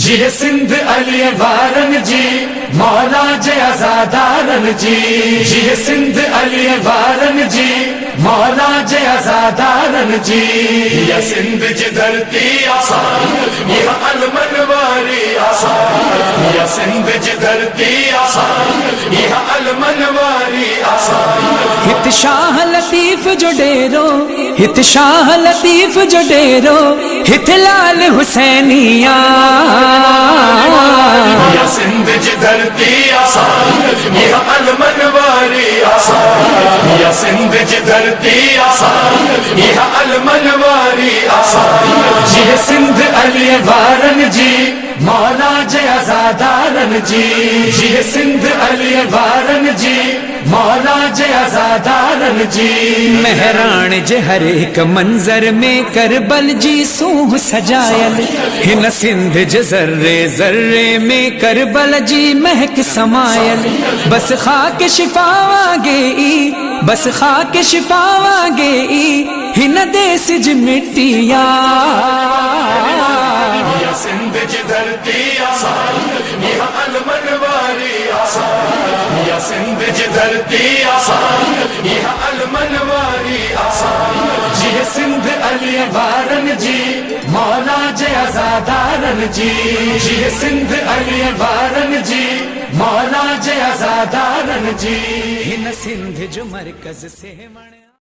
जी सिंध अली वारन जी मौला जय आजादारन जी। जी सिंध अली वारन जी मौला जय आजादारन जी। या सिंध जी धरती आसान यह अलमन वारी आसान। या सिंध जी धरती आसान यह अलमन वारी आसान। हित शाह लतीफ जो डेरो, हित शाह लतीफ जो डेरो, हित लाल हुसैनिया। या सिंध जी धरती आसान यह अलमन वारी आसान। या सिंध जी धरती आसान यह अलमन वारी आसान। जी सिंध अली वारन जी मौला जय आजादारन जी। जी सिंध अली वारन जी मौला जय आजादारन जी। मेहरान जे हर एक मंजर में करबल जी सूह सजायल। हिन सिंध जे जर्रे जर्रे में करबल जी महक समायल। बस खाक शिफावागे ई, बस खाक शिफावागे ई, हिन देश जी मिट्टिया। या सिंध जी धरती आसान यह अलमन वारी आसान। या सिंध जी धरती आसान यह अलमन वारी आसान। जी सिंध अली वारन जी मौला जय आजादारन जी। जी सिंध अली वारन जी मौला जय आजादारन जी। हिन सिंध जो मरकज से